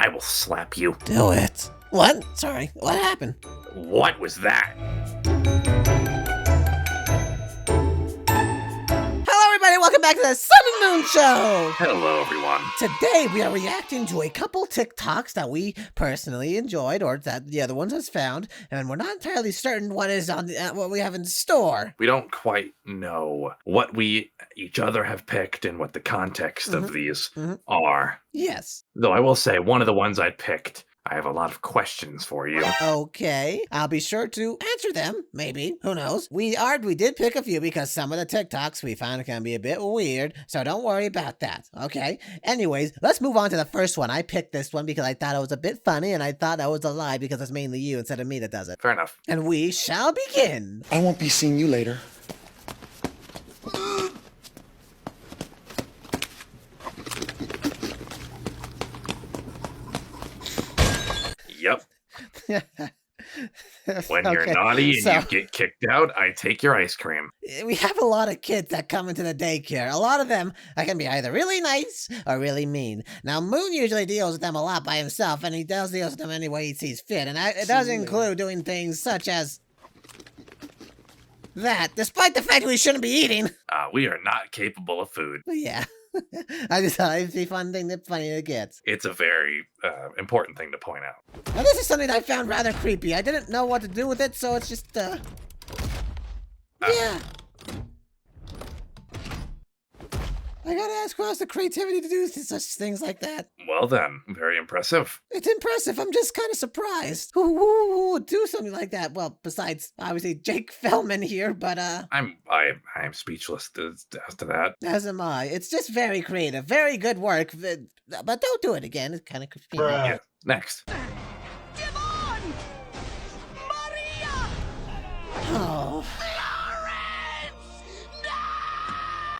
I will slap you. Do it. What? Sorry, what happened? What was that? Hello, everybody. Welcome back to the Sun and Moon Show. Hello, everyone. Today, we are reacting to a couple TikToks that we personally enjoyed, or that the other ones has found, and we're not entirely certain what is on what we have in store. We don't quite know what we each other have picked and what the context of these are. Yes. Though I will say, one of the ones I picked, I have a lot of questions for you. Okay, I'll be sure to answer them. Maybe, who knows? We did pick a few because some of the TikToks we found can be a bit weird, so don't worry about that. Okay. Anyways, let's move on to the first one. I picked this one because I thought it was a bit funny, and I thought that was a lie because it's mainly you instead of me that does it. Fair enough. And we shall begin. I won't be seeing you later. Yep. When you're naughty and you get kicked out, I take your ice cream. We have a lot of kids that come into the daycare. A lot of them can be either really nice or really mean. Now, Moon usually deals with them a lot by himself, and he does deal with them any way he sees fit. And it does include doing things such as that, despite the fact we shouldn't be eating. We are not capable of food. Yeah. I just thought it'd be funny to get. It's a very important thing to point out. Now, this is something I found rather creepy. I didn't know what to do with it, so it's just, yeah. I gotta ask, who has the creativity to do such things like that? Well then, very impressive. It's impressive. I'm just kind of surprised. Who would do something like that? Well, besides, obviously, Jake Fellman here, but, I'm speechless as to that. as am I. It's just very creative. Very good work, but don't do it again. It's kind of creepy. Yeah. Next. Oh.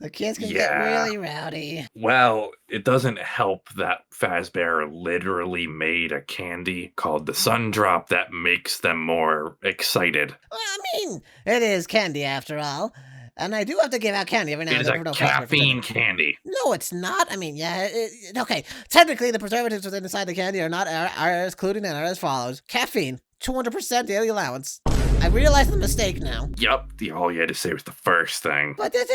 The kids can get Yeah. really rowdy. Well, it doesn't help that Fazbear literally made a candy called the Sun Drop that makes them more excited. Well, I mean, it is candy after all. And I do have to give out candy every now It and is then. a for no fucking caffeine reason. candy. No, it's not. I mean, yeah, okay. Technically, the preservatives within inside the candy are as included and are as follows. Caffeine, 200% daily allowance. I realize the mistake now. Yup, all you had to say was the first thing. But kids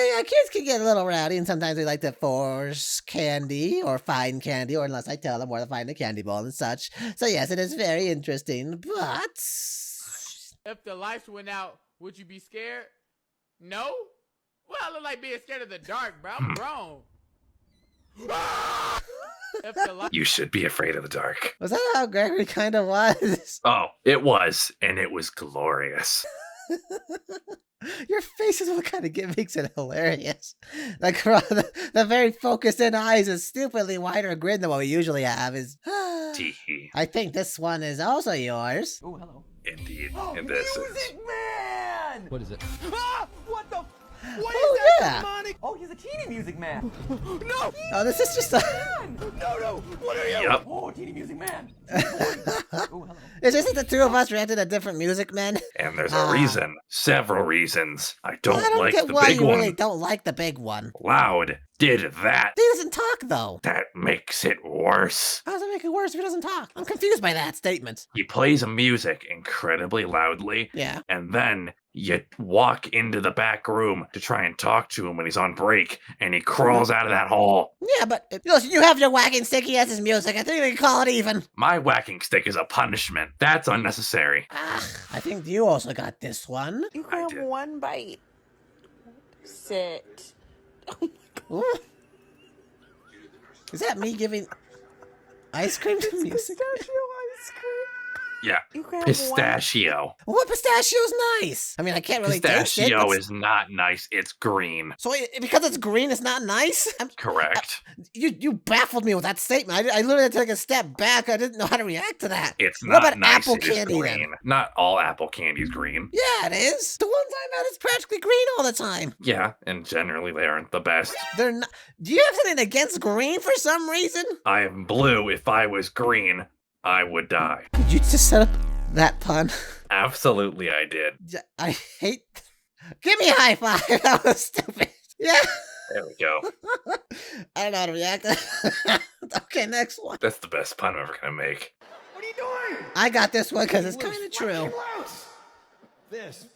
can get a little rowdy, and sometimes they like to force candy or find candy, or unless I tell them where to find the candy ball and such. So yes, it is very interesting, but... If the lights went out, would you be scared? No? Well, I look like being scared of the dark, bro. I'm grown. If the lights... You should be afraid of the dark. Was that how Gregory kind of was? Oh, it was, and it was glorious. Your face is what kind of makes it hilarious. Like the very focused in eyes, a stupidly wider grin than what we usually have is... Teehee. I think this one is also yours. Oh, hello. Indeed. And this is... Man! What is it? Ah! What the... What is Oh, that yeah. demonic? Oh, he's a teeny music man. No! Oh, this is just a... No! What are you? Yup. Oh, teeny music man. Oh, hello. It's just that the two of us reacted to different music men. And there's a reason. Several reasons. I don't like get the why big you one. really don't like the big one. Loud. Did that. He doesn't talk, though. That makes it worse. How does it make it worse if he doesn't talk? I'm confused by that statement. He plays music incredibly loudly, Yeah. and then you walk into the back room to try and talk to him when he's on break, and he crawls out of that hall. Yeah, but listen, you have your whacking stick, he has his music. I think we can call it even. My whacking stick is a punishment. That's unnecessary. I think you also got this one. You I can have did. one bite. Sit. Ooh. Is that me giving ice cream to music? Pistachio ice cream. Yeah. You can have Pistachio. What pistachio's nice? I mean, I can't really taste it. Pistachio but- is not nice. It's green. So because it's green, it's not nice? Correct. You baffled me with that statement. I literally had to take a step back. I didn't know how to react to that. It's What not about nice. apple It is candy, then? green. Not all apple candy is green. Yeah, it is. The ones I'm at is practically green all the time. Yeah, and generally they aren't the best. They're not. Do you have something against green for some reason? I am blue. If I was green, I would die. Did you just set up that pun? Absolutely, I did. I hate. Give me a high five. That was stupid. Yeah. There we go. I don't know how to react. Okay, next one. That's the best pun I'm ever gonna make. What are you doing? I got this one because it's kind of true. This.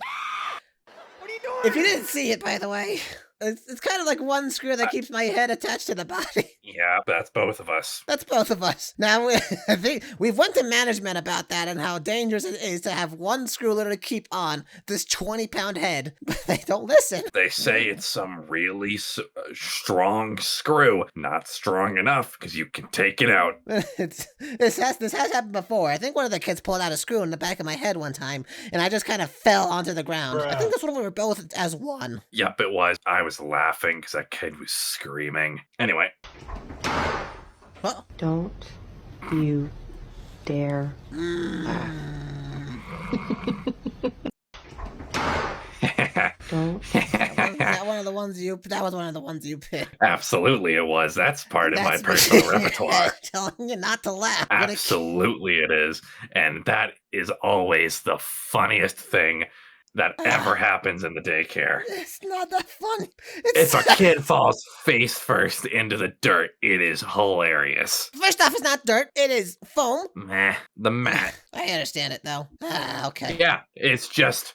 What are you doing? If you didn't see it, by the way, it's kind of like one screw that keeps my head attached to the body. Yeah, that's both of us. That's both of us. Now, I think we've went to management about that and how dangerous it is to have one screw literally keep on this 20-pound head, but they don't listen. They say it's some really strong screw. Not strong enough because you can take it out. This has happened before. I think one of the kids pulled out a screw in the back of my head one time, and I just kind of fell onto the ground. I think that's when we were both as one. Yep, it was. I was laughing because that kid was screaming. Anyway. Well, Don't you dare Don't. that was one of the ones you picked. Absolutely it was. That's part of my personal repertoire. Telling you not to laugh. Absolutely it is. And that is always the funniest thing that ever happens in the daycare. It's not that funny. If a kid falls face first into the dirt, it is hilarious. First off, it's not dirt. It is foam. Meh, the mat. I understand it, though. Okay. Yeah, it's just,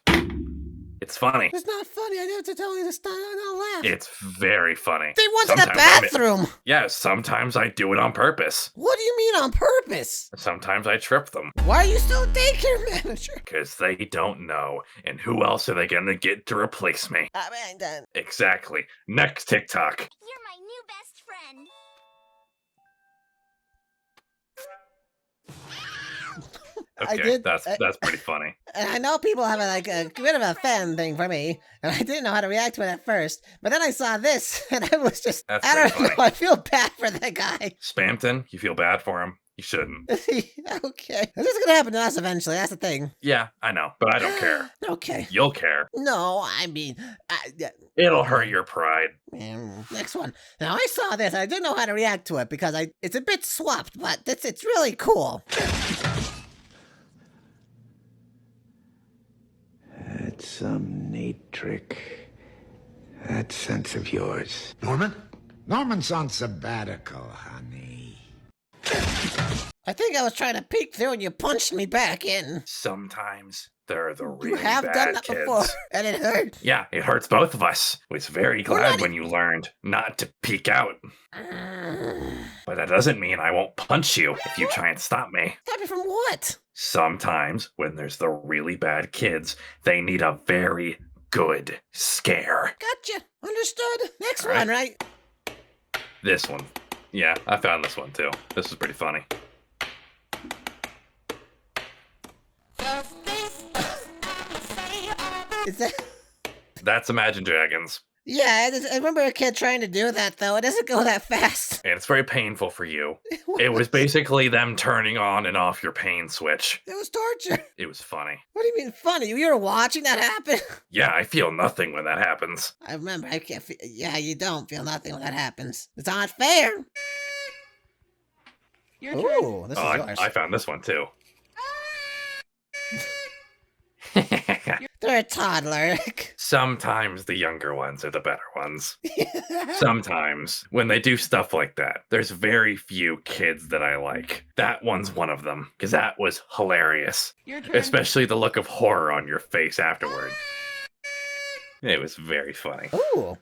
it's funny. It's not funny. I have to tell you to stop. Don't laugh. It's very funny. They went to the Sometimes I bathroom. Yeah, sometimes I do it on purpose. What do you mean on purpose? Sometimes I trip them. Why are you still a daycare manager? Because they don't know. And who else are they going to get to replace me? I'm done. Exactly. Next TikTok. You're my new best friend. Okay, that's pretty funny. And I know people have a bit of a fan thing for me, and I didn't know how to react to it at first. But then I saw this, and I was just, That's I don't pretty know, funny. I feel bad for that guy. Spampton, you feel bad for him? You shouldn't. Okay. This is gonna happen to us eventually, that's the thing. Yeah, I know, but I don't care. Okay. You'll care. No, I mean, It'll hurt your pride. next one. Now, I saw this, and I didn't know how to react to it, because it's a bit swapped, but it's really cool. That's some neat trick. That sense of yours. Norman? Norman's on sabbatical, honey. I think I was trying to peek through, and you punched me back in. Sometimes they're the really You have bad done that kids. before, and it hurt. Yeah, it hurts both of us. I was very glad not- when you learned not to peek out. But that doesn't mean I won't punch you if you try and stop me. Stop me from what? Sometimes, when there's the really bad kids, they need a very good scare. Gotcha. Understood. Next All right. one, right? This one. Yeah, I found this one too. This is pretty funny. Is that... That's Imagine Dragons. Yeah, I remember a kid trying to do that, though. It doesn't go that fast. And it's very painful for you. It was basically them turning on and off your pain switch. It was torture. It was funny. What do you mean funny? You were watching that happen? Yeah, I feel nothing when that happens. I remember. I can't feel... Yeah, you don't feel nothing when that happens. It's not fair. Ooh, this is yours. I found this one too. They're a toddler. Sometimes the younger ones are the better ones. Sometimes when they do stuff like that, there's very few kids that I like. That one's one of them, because that was hilarious. Especially the look of horror on your face afterward. It was very funny. Ooh.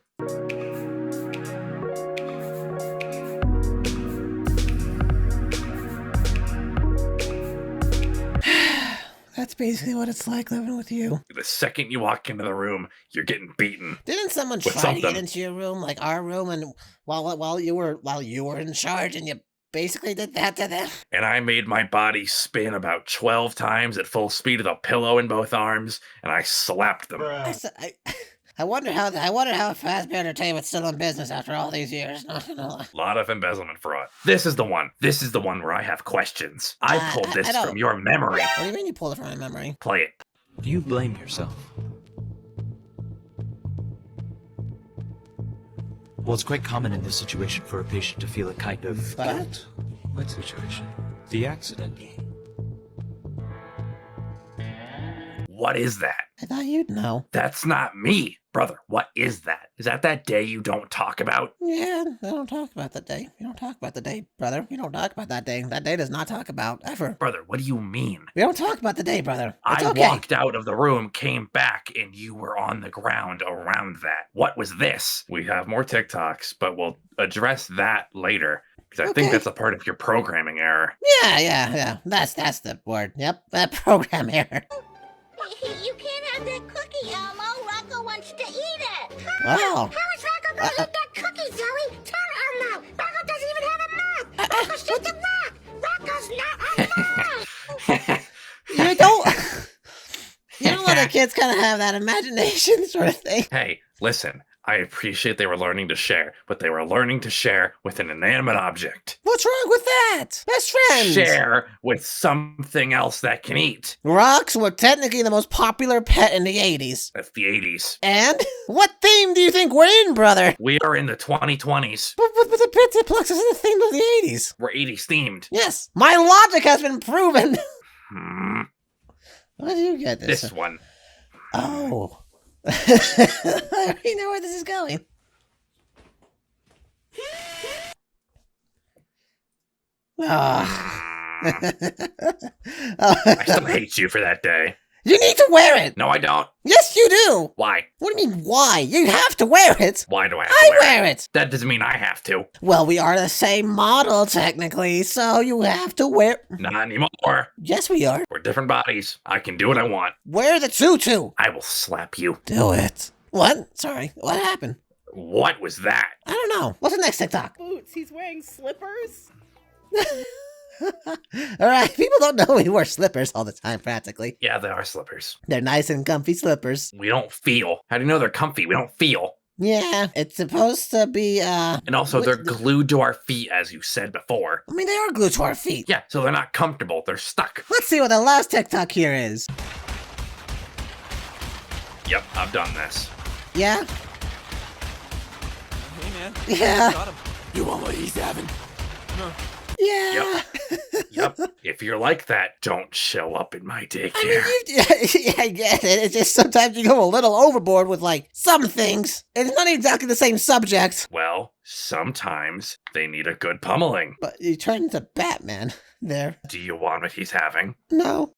That's basically what it's like living with you. The second you walk into the room, you're getting beaten. Didn't someone With try to get something. into your room, like our room, and while you were in charge, and you basically did that to them? And I made my body spin about 12 times at full speed with a pillow in both arms, and I slapped them. I wonder how Fazbear Entertainment's still in business after all these years. Not gonna lie. A lot of embezzlement fraud. This is the one. This is the one where I have questions. I pulled I this don't- from your memory. What do you mean you pulled it from my memory? Play it. Do you blame yourself? Well, it's quite common in this situation for a patient to feel a kind of What? What situation? The accident. What is that? I thought you'd know. That's not me. Brother, what is that? Is that day you don't talk about? Yeah, I don't talk about that day. You don't talk about the day, brother. You don't talk about that day. That day does not talk about, ever. Brother, what do you mean? We don't talk about the day, brother. It's I okay. walked out of the room, came back, and you were on the ground around that. What was this? We have more TikToks, but we'll address that later. Because I think Okay. that's a part of your programming error. Yeah. That's the word. Yep, that program error. You can't have that cookie, Elmo. Rocco wants to eat it. Wow. How is Rocco gonna eat that cookie, Zoe? Tell Elmo. Rocco doesn't even have a mouth. Rocco's just a rock. Rocco's not alive. You don't. You don't let the kids kind of have that imagination sort of thing. Hey, listen, I appreciate they were learning to share, but they were learning to share with an inanimate object. What's wrong with that? Best friends. Share with something else that can eat. Rocks were technically the most popular pet in the 80s. That's the 80s. And what theme do you think we're in, brother? We are in the 2020s. But the Pizza Plex is the theme of the 80s. We're 80s themed. Yes, my logic has been proven. Hmm, Why do you get this? this one. Oh. I already know where this is going. Ah. I still hate you for that day. You need to wear it. No, I don't. Yes, you do. Why? What do you mean, why? You have to wear it. Why do I have to I wear it? wear it. That doesn't mean I have to. Well, we are the same model, technically, so you have to wear... Not anymore. Yes, we are. We're different bodies. I can do what I want. Wear the tutu. I will slap you. Do it. What? Sorry, what happened? What was that? I don't know. What's the next TikTok? Boots. He's wearing slippers. All right, people don't know we wear slippers all the time, practically. Yeah, they are slippers. They're nice and comfy slippers. We don't feel. How do you know they're comfy? We don't feel. Yeah, it's supposed to be, And also, they're glued to our feet, as you said before. I mean, they are glued to our feet. Yeah, so they're not comfortable. They're stuck. Let's see what the last TikTok here is. Yep, I've done this. Yeah? Hey, man. Yeah. Got him. You want what he's having? Yeah. Yep. If you're like that, don't show up in my I daycare. mean, I get it. It's just sometimes you go a little overboard with, like, some things. It's not exactly the same subject. Well, sometimes they need a good pummeling. But you turn into Batman there. Do you want what he's having? No.